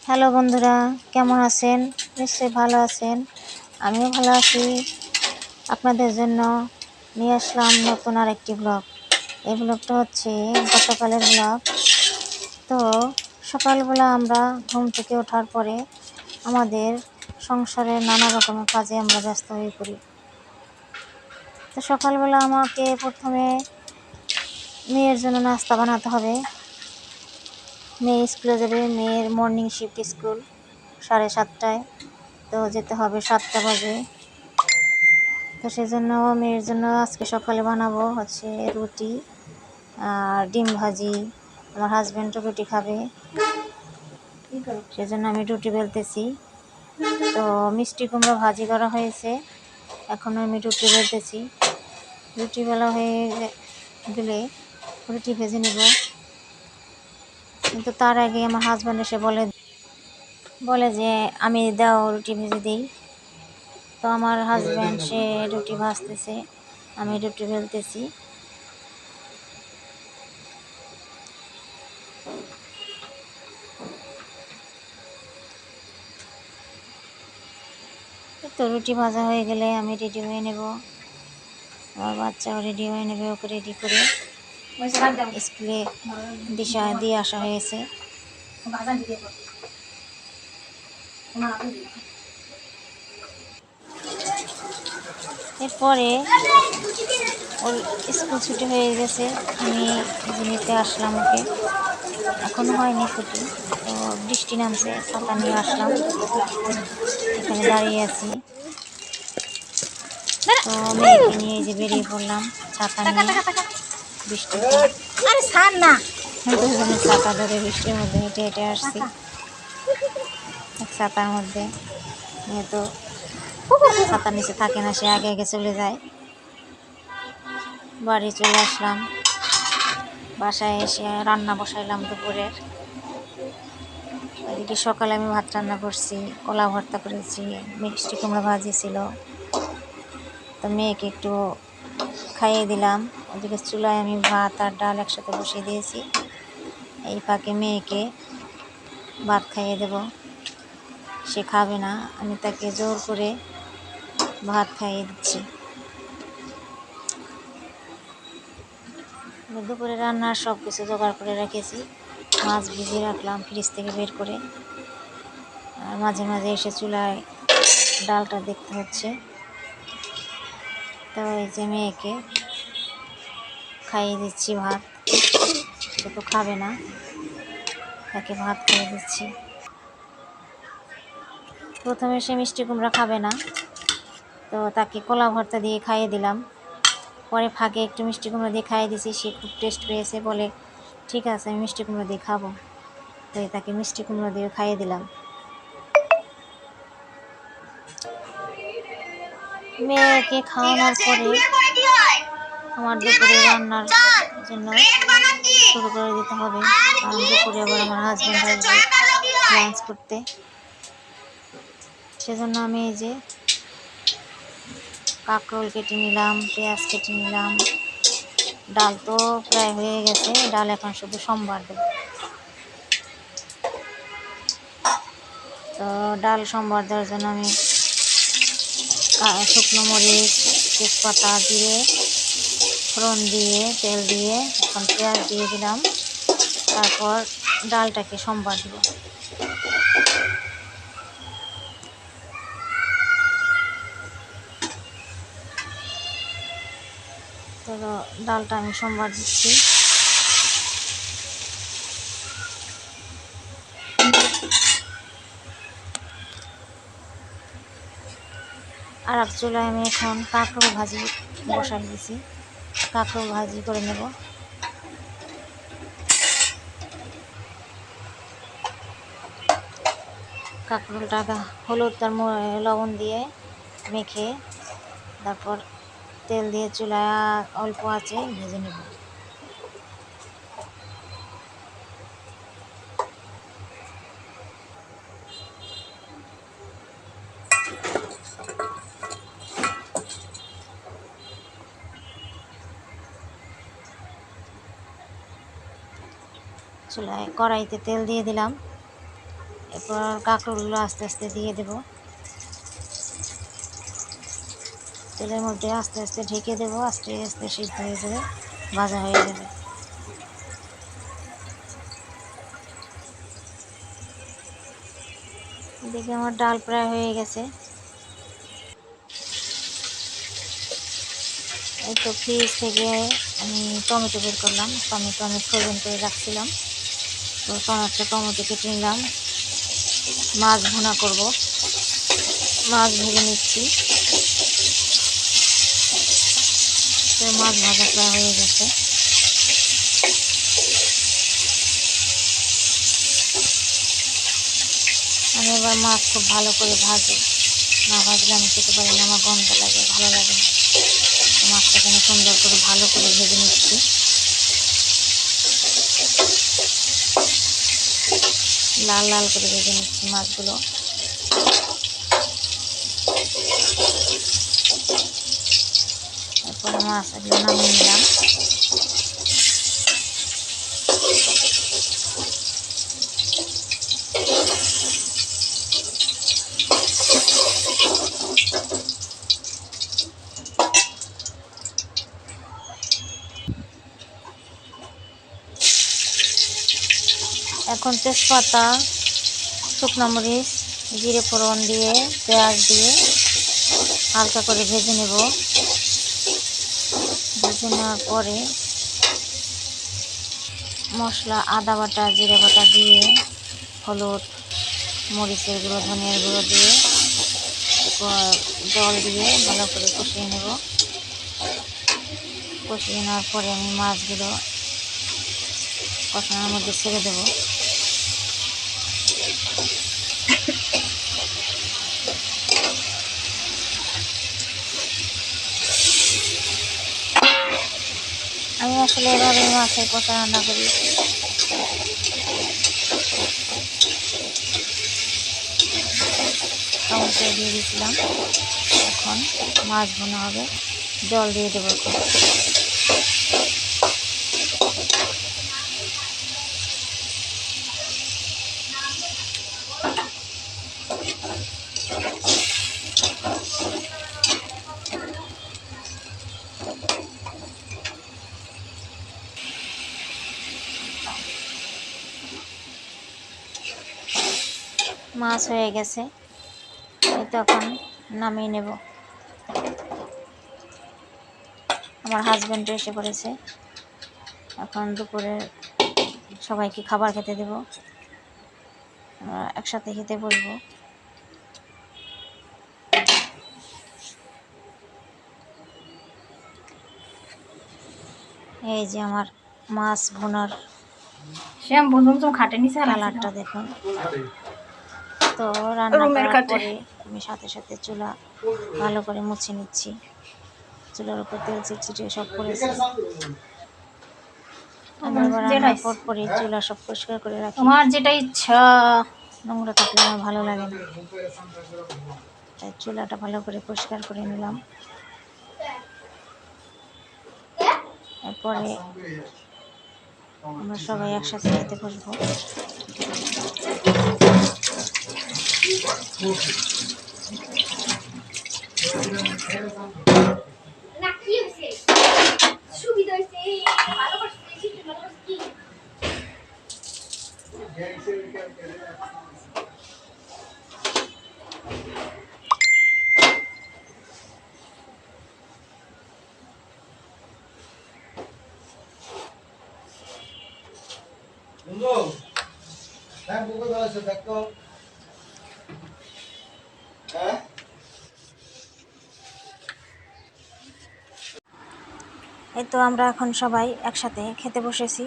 Hello বন্ধুরা, কেমন আছেন? নিশ্চয়ই ভালো আছেন। আমিও ভালো আছি। আপনাদের জন্য নিয়ে আসলাম নতুন আরেকটি ব্লগ। এই ব্লগটা হচ্ছে গতকালের ব্লগ। তো সকালবেলা আমরা ঘুম থেকে ওঠার পরে আমাদের সংসারের নানা রকমের কাজে আমরা ব্যস্ত হয়ে পড়ি। তো সকালবেলা আমাকে প্রথমে মেয়ের জন্য নাস্তা বানাতে হবে। মেয়ে স্কুলে যাবে, মেয়ের মর্নিং শিফট স্কুল 7:30টায়। তো যেতে হবে 7টা বাজে। তো সেজন্য মেয়ের জন্য আজকে সকালে বানাবো হচ্ছে রুটি আর ডিম ভাজি। আমার হাজব্যান্ডও রুটি খাবে, সেজন্য আমি রুটি বেলতেছি। তো মিষ্টি কুমড়া ভাজি করা হয়েছে, এখন আমি রুটি বেলতেছি। রুটি বেলা হয়ে গেলে রুটি ভেজে নেব। কিন্তু তার আগে আমার হাজব্যান্ড এসে বলে যে আমি দাও রুটি ভেজে দিই। তো আমার হাজব্যান্ড সে রুটি ভাজতেছে, আমি রুটি বেলতেছি। তো রুটি ভাজা হয়ে গেলে আমি রেডি হয়ে নেব, আমার বাচ্চাও রেডি হয়ে নেবে। ওকে রেডি করে স্কুলে দিয়ে আসা হয়েছে। এরপরে ওর স্কুল ছুটি হয়ে গেছে, আমি নিতে আসলাম ওকে। এখনো হয়নি ছুটি, তো বৃষ্টি নামছে, ছাতা নিয়ে আসলাম, এখানে দাঁড়িয়ে আছি। তো মেয়েকে নিয়ে যে বেরিয়ে পড়লাম ছাতা নিয়ে। বৃষ্টি দুজনে ছাতা ধরে বৃষ্টির মধ্যে হেঁটে হেঁটে আসছি। এক ছাতার মধ্যে মেয়ে তো ছাতার নিচে থাকে না, সে আগে আগে চলে যায়। বাড়ি চলে আসলাম, বাসায় এসে রান্না বসাইলাম দুপুরের। এদিকে সকালে আমি ভাত রান্না করছি, কলা ভর্তা করেছি, মিষ্টি কুমড়া ভাজি ছিল। তো মেয়েকে একটু খাইয়ে দিলাম। ওদিকে চুলায় আমি ভাত আর ডাল একসাথে বসিয়ে দিয়েছি। এই ফাঁকে মেয়েকে ভাত খাইয়ে দেব। সে খাবে না, আমি তাকে জোর করে ভাত খাইয়ে দিচ্ছি। দুপুরে রান্নার সব কিছু জোগাড় করে রেখেছি। মাছ ভিজিয়ে রাখলাম ফ্রিজ থেকে বের করে। আর মাঝে মাঝে এসে চুলায় ডালটা দেখতে হচ্ছে। তো এই যে মেয়েকে খাইয়ে দিচ্ছি ভাত। সে তো খাবে না, তাকে ভাত খাইয়ে দিচ্ছি। প্রথমে সে মিষ্টি কুমড়া খাবে না, তো তাকে কলা ভর্তা দিয়ে খাইয়ে দিলাম। পরে ফাঁকে একটু মিষ্টি কুমড়া দিয়ে খাইয়ে দিয়েছি, সে খুব টেস্ট পেয়েছে, বলে ঠিক আছে আমি মিষ্টি কুমড়া দিয়ে খাবো। তাই তাকে মিষ্টি কুমড়া দিয়ে খাইয়ে দিলাম। মেয়েকে খাওয়ানোর পরে আমার দুপুরে রান্নার জন্য শুরু করে দিতে হবে, কারণ দুপুরে আবার আমার হাজব্যান্ড আসবে লাঞ্চ করতে। সেজন্য আমি এই যে কাঁকরোল কেটে নিলাম, পেঁয়াজ কেটে নিলাম। ডাল তো প্রায় হয়ে গেছে, ডাল এখন শুধু সম্বার দেব। তো ডাল সম্বার দেওয়ার জন্য আমি শুকনো মরিচ, তেজপাতা দিয়ে ফোড়ন দিয়ে তেল দিয়ে এখন পেঁয়াজ দিয়ে দিলাম। তারপর ডালটাকে সম্বার দেব। তো ডালটা আমি সম্বার দিচ্ছি। আর এক চুলায় আমি এখন কাঁকরোল ভাজি বসাই দিয়েছি, কাঁকরোল ভাজি করে নেব। কাঁকরোলটা হলুদ আর লবণ দিয়ে মেখে তারপর তেল দিয়ে চুলায় অল্প আঁচে ভেজে নেব। চুলায় কড়াইতে তেল দিয়ে দিলাম। এরপর কাঁকরোলগুলো আস্তে আস্তে দিয়ে দেব, তেলের মধ্যে আস্তে আস্তে ঢেকে দেবো, আস্তে আস্তে সিদ্ধ হয়ে যাবে, ভাজা হয়ে যাবে। এদিকে আমার ডাল প্রায় হয়ে গেছে। এই তো ফ্রিজ থেকে আমি টমেটো বের করলাম, টমেটো আমি ফ্রোজেন করে রাখছিলাম, তো একটা টমেটো কেটে নিলাম। মাছ ভুনা করব, মাছ ভেজে নিচ্ছি। তো মাছ ভাজা প্রায় হয়ে গেছে। আমি এবার মাছ খুব ভালো করে ভাজি, না ভাজলে আমি খেতে পারি না, আমার গন্ধ লাগে, ভালো লাগে না। মাছটাকে আমি সুন্দর করে ভালো করে ভেজে নিচ্ছি। লাল লাল করে ভেজে নিচ্ছি মাছগুলো। এরপরে মাছগুলো নামিয়ে নিলাম। এখন তেজপাতা, শুকনো মরিচ, জিরে ফোড়ন দিয়ে পেঁয়াজ দিয়ে হালকা করে ভেজে নেব। ভেজে নেওয়ার পরে মশলা, আদা বাটা, জিরে বাটা দিয়ে, হলুদ, মরিচের গুঁড়ো, ধনিয়ার গুঁড়ো দিয়ে, জল দিয়ে ভালো করে কষিয়ে নেব। কষিয়ে নেওয়ার পরে আমি মাছগুলো কষানোর মধ্যে ছেড়ে দেব। আমি আসলে এভাবে মাছের কষা রান্না করি। টমেটো দিয়ে দিয়েছিলাম, এখন মাছ ভুনা হবে, জল দিয়ে দেবো। মাছ হয়ে গেছে, এই তো এখন নামিয়ে নেব। আমার হাজব্যান্ড এসে পড়েছে, এখন দুপুরে সবাইকে খাবার খেতে দেব, একসাথে খেতে বসবো। এই যে আমার মাছ ভুনার কালারটা দেখুন। তো রান্না করার পরে আমি সাথে সাথে চুলা ভালো করে মুছে নিচ্ছি। চুলার উপর তেল চিটচিটে সব পড়েছে। আমি এবার রান্নার পর পরে চুলা সব পরিষ্কার করে রাখি। আমার যেটা ইচ্ছা, নোংরা থাকলে আমার ভালো লাগে না, তাই চুলাটা ভালো করে পরিষ্কার করে নিলাম। এরপরে আমরা সবাই একসাথে খেতে বসবো। এই তো আমরা এখন সবাই একসাথে খেতে বসেছি,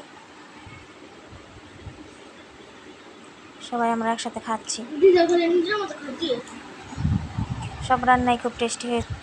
সবাই আমরা একসাথে খাচ্ছি। সব রান্নাই খুব টেস্টি হয়েছে।